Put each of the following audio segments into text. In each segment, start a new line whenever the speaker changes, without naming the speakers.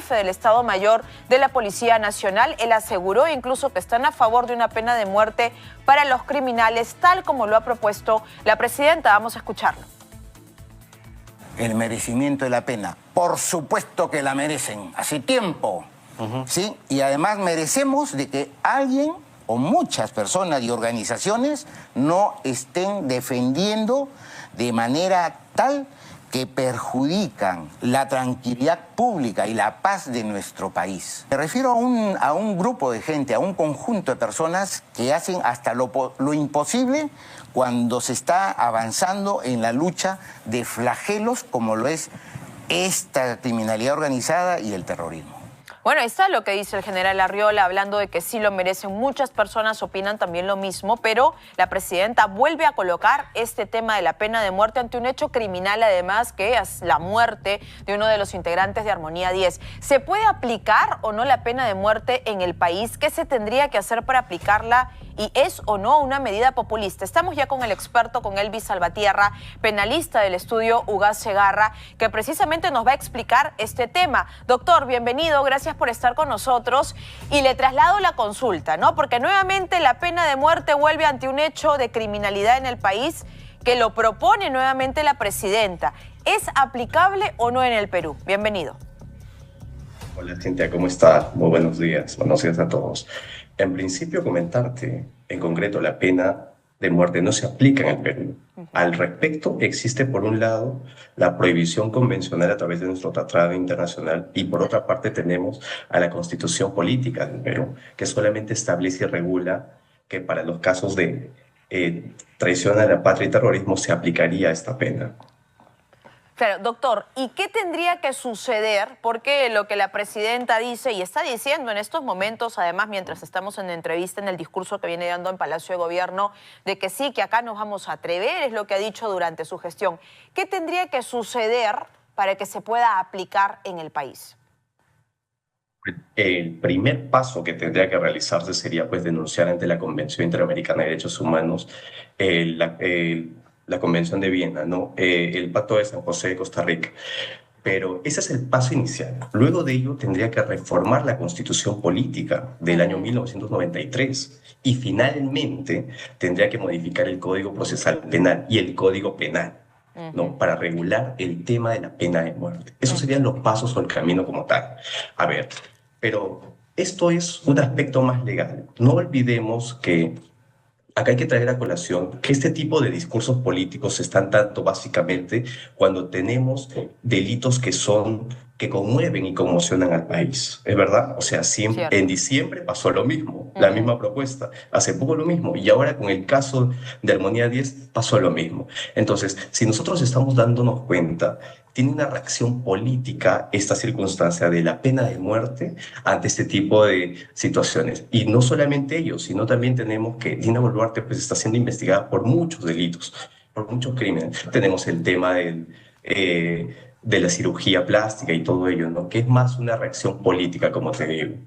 jefe del Estado Mayor de la Policía Nacional. Él aseguró incluso que están a favor de una pena de muerte para los criminales, tal como lo ha propuesto la presidenta. Vamos a escucharlo.
El merecimiento de la pena, por supuesto que la merecen, hace tiempo, ¿sí? Y además merecemos de que alguien o muchas personas y organizaciones no estén defendiendo de manera tal que perjudican la tranquilidad pública y la paz de nuestro país. Me refiero a un grupo de gente, a un conjunto de personas que hacen hasta lo imposible cuando se está avanzando en la lucha de flagelos como lo es esta criminalidad organizada y el terrorismo.
Bueno, ahí está lo que dice el general Arriola, hablando de que sí lo merecen. Muchas personas opinan también lo mismo, pero la presidenta vuelve a colocar este tema de la pena de muerte ante un hecho criminal, además, que es la muerte de uno de los integrantes de Armonía 10. ¿Se puede aplicar o no la pena de muerte en el país? ¿Qué se tendría que hacer para aplicarla? ¿Y es o no una medida populista? Estamos ya con el experto, con Elvis Salvatierra, penalista del estudio Ugaz Segarra, que precisamente nos va a explicar este tema. Doctor, bienvenido, gracias por estar con nosotros. Y le traslado la consulta, ¿no? Porque nuevamente la pena de muerte vuelve ante un hecho de criminalidad en el país que lo propone nuevamente la presidenta. ¿Es aplicable o no en el Perú? Bienvenido.
Hola, Cintia, ¿cómo estás? Muy buenos días a todos. En principio, comentarte, en concreto, la pena de muerte no se aplica en el Perú. Al respecto, existe por un lado la prohibición convencional a través de nuestro tratado internacional y por otra parte tenemos a la Constitución Política del Perú, que solamente establece y regula que para los casos de traición a la patria y terrorismo se aplicaría esta pena.
Claro, doctor, ¿y qué tendría que suceder? Porque lo que la presidenta dice y está diciendo en estos momentos, además mientras estamos en entrevista, en el discurso que viene dando en Palacio de Gobierno, de que sí, que acá nos vamos a atrever, es lo que ha dicho durante su gestión. ¿Qué tendría que suceder para que se pueda aplicar en el país?
El primer paso que tendría que realizarse sería pues denunciar ante la Convención Interamericana de Derechos Humanos la Convención de Viena, ¿no? El Pacto de San José de Costa Rica. Pero ese es el paso inicial. Luego de ello tendría que reformar la Constitución Política del año 1993 y finalmente tendría que modificar el Código Procesal Penal y el Código Penal, ¿no? Para regular el tema de la pena de muerte. Esos serían los pasos o el camino como tal. A ver, pero esto es un aspecto más legal. No olvidemos que acá hay que traer a colación que este tipo de discursos políticos se están dando básicamente cuando tenemos delitos que conmueven y conmocionan al país. ¿Es verdad? O sea, en diciembre pasó lo mismo, la misma propuesta. Hace poco lo mismo. Y ahora con el caso de Armonía 10 pasó lo mismo. Entonces, si nosotros estamos dándonos cuenta, tiene una reacción política esta circunstancia de la pena de muerte ante este tipo de situaciones. Y no solamente ellos, sino también tenemos que Dina Boluarte pues, está siendo investigada por muchos delitos, por muchos crímenes. Tenemos el tema de la cirugía plástica y todo ello, ¿no? Que es más una reacción política, como te digo.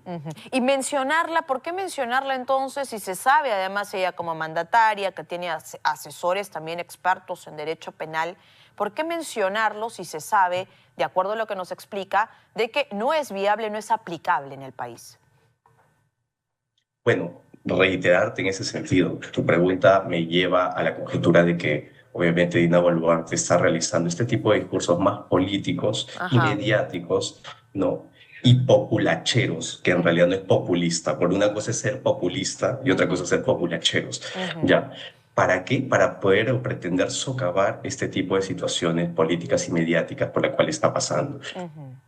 Y mencionarla, ¿por qué mencionarla entonces si se sabe, además ella como mandataria, que tiene asesores también expertos en derecho penal, ¿por qué mencionarlo si se sabe, de acuerdo a lo que nos explica, de que no es viable, no es aplicable en el país?
Bueno, reiterarte en ese sentido. Tu pregunta me lleva a la conjetura de que obviamente Dina Boluarte está realizando este tipo de discursos más políticos y mediáticos, ¿no? Y populacheros, que en realidad no es populista, porque una cosa es ser populista y otra cosa es ser populacheros, ¿ya? ¿Para qué? Para poder o pretender socavar este tipo de situaciones políticas y mediáticas por las cuales está pasando.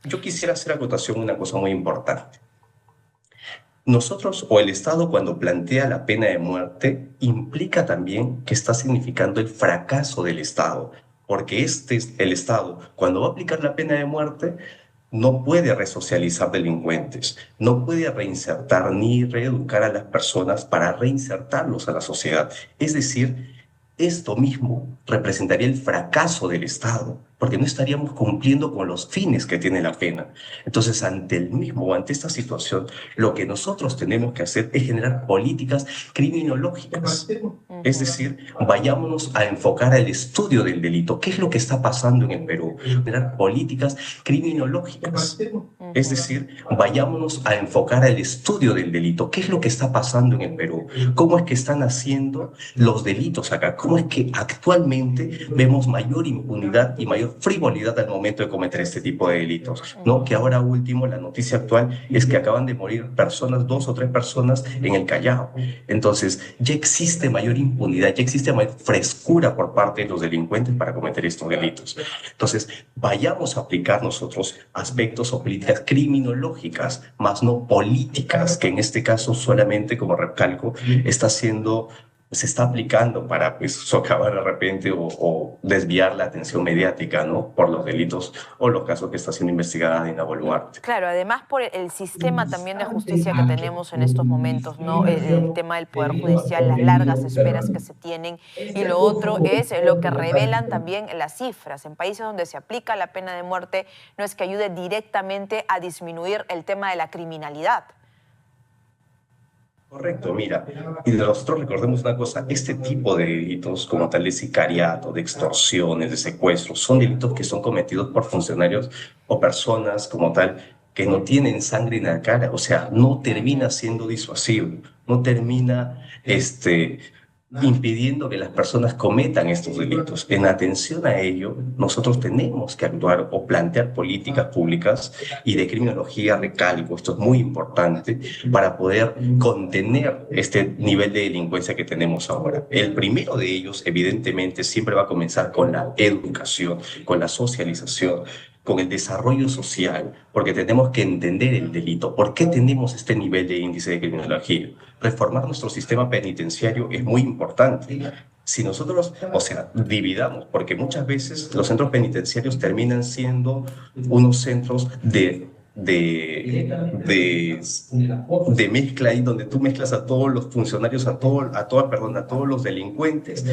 Yo quisiera hacer acotación una cosa muy importante. Nosotros o el Estado cuando plantea la pena de muerte implica también que está significando el fracaso del Estado, porque el Estado cuando va a aplicar la pena de muerte no puede resocializar delincuentes, no puede reinsertar ni reeducar a las personas para reinsertarlos a la sociedad. Es decir, esto mismo representaría el fracaso del Estado. porque no estaríamos cumpliendo con los fines que tiene la pena. Entonces, ante esta situación, lo que nosotros tenemos que hacer es generar políticas criminológicas. Es decir, vayámonos a enfocar al estudio del delito. ¿Qué es lo que está pasando en el Perú? Generar políticas criminológicas. Es decir, vayámonos a enfocar al estudio del delito. ¿Qué es lo que está pasando en el Perú? ¿Cómo es que están haciendo los delitos acá? ¿Cómo es que actualmente vemos mayor impunidad y mayor frivolidad al momento de cometer este tipo de delitos? ¿No? Que ahora último, la noticia actual es que acaban de morir personas, 2 o 3 personas en el Callao. Entonces, ya existe mayor impunidad, ya existe mayor frescura por parte de los delincuentes para cometer estos delitos. Entonces, vayamos a aplicar nosotros aspectos o políticas criminológicas, más no políticas, que en este caso solamente, como recalco, se está aplicando para socavar de repente o desviar la atención mediática, ¿no? Por los delitos o los casos que está siendo investigada Dina Boluarte.
Claro, además por el sistema también de justicia que tenemos en estos momentos, ¿no? El tema del Poder Judicial, las largas esperas que se tienen, y lo otro es lo que revelan también las cifras. En países donde se aplica la pena de muerte no es que ayude directamente a disminuir el tema de la criminalidad.
Correcto, mira, y nosotros recordemos una cosa, este tipo de delitos como tal de sicariato, de extorsiones, de secuestros, son delitos que son cometidos por funcionarios o personas como tal que no tienen sangre en la cara, o sea, no termina siendo disuasivo, no termina impidiendo que las personas cometan estos delitos. En atención a ello, nosotros tenemos que actuar o plantear políticas públicas y de criminología, recalco, esto es muy importante, para poder contener este nivel de delincuencia que tenemos ahora. El primero de ellos, evidentemente, siempre va a comenzar con la educación, con la socialización, con el desarrollo social, porque tenemos que entender el delito. ¿Por qué tenemos este nivel de índice de criminología? Reformar nuestro sistema penitenciario es muy importante. Si nosotros, dividamos, porque muchas veces los centros penitenciarios terminan siendo unos centros de mezcla ahí, donde tú mezclas a todos los funcionarios, a todos los delincuentes,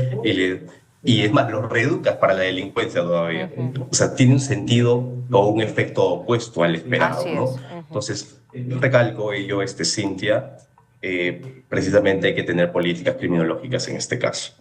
y es más, los reeducas para la delincuencia todavía. O sea, tiene un sentido o un efecto opuesto al esperado, ¿no? Entonces, recalco ello, Cintia, precisamente hay que tener políticas criminológicas en este caso.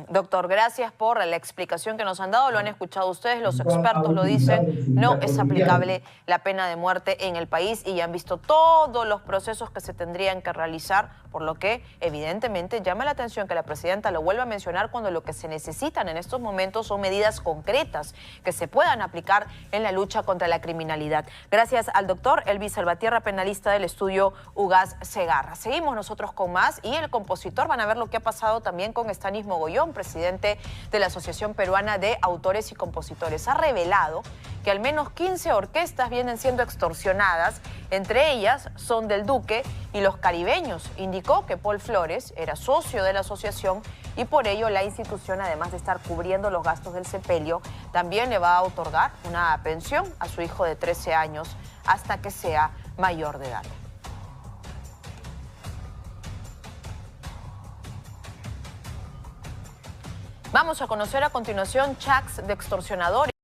Doctor, gracias por la explicación que nos han dado. Lo han escuchado ustedes, los expertos lo dicen. No es aplicable la pena de muerte en el país y ya han visto todos los procesos que se tendrían que realizar, por lo que evidentemente llama la atención que la presidenta lo vuelva a mencionar cuando lo que se necesitan en estos momentos son medidas concretas que se puedan aplicar en la lucha contra la criminalidad. Gracias al doctor Elvis Salvatierra, penalista del estudio UGAS Segarra. Seguimos nosotros con más y el compositor, van a ver lo que ha pasado también con Estanis Mogollón, presidente de la Asociación Peruana de Autores y Compositores. Ha revelado que al menos 15 orquestas vienen siendo extorsionadas, entre ellas Son del Duque y Los Caribeños. Indicó que Paul Flores era socio de la asociación y por ello la institución, además de estar cubriendo los gastos del sepelio, también le va a otorgar una pensión a su hijo de 13 años hasta que sea mayor de edad. Vamos a conocer a continuación chats de extorsionadores.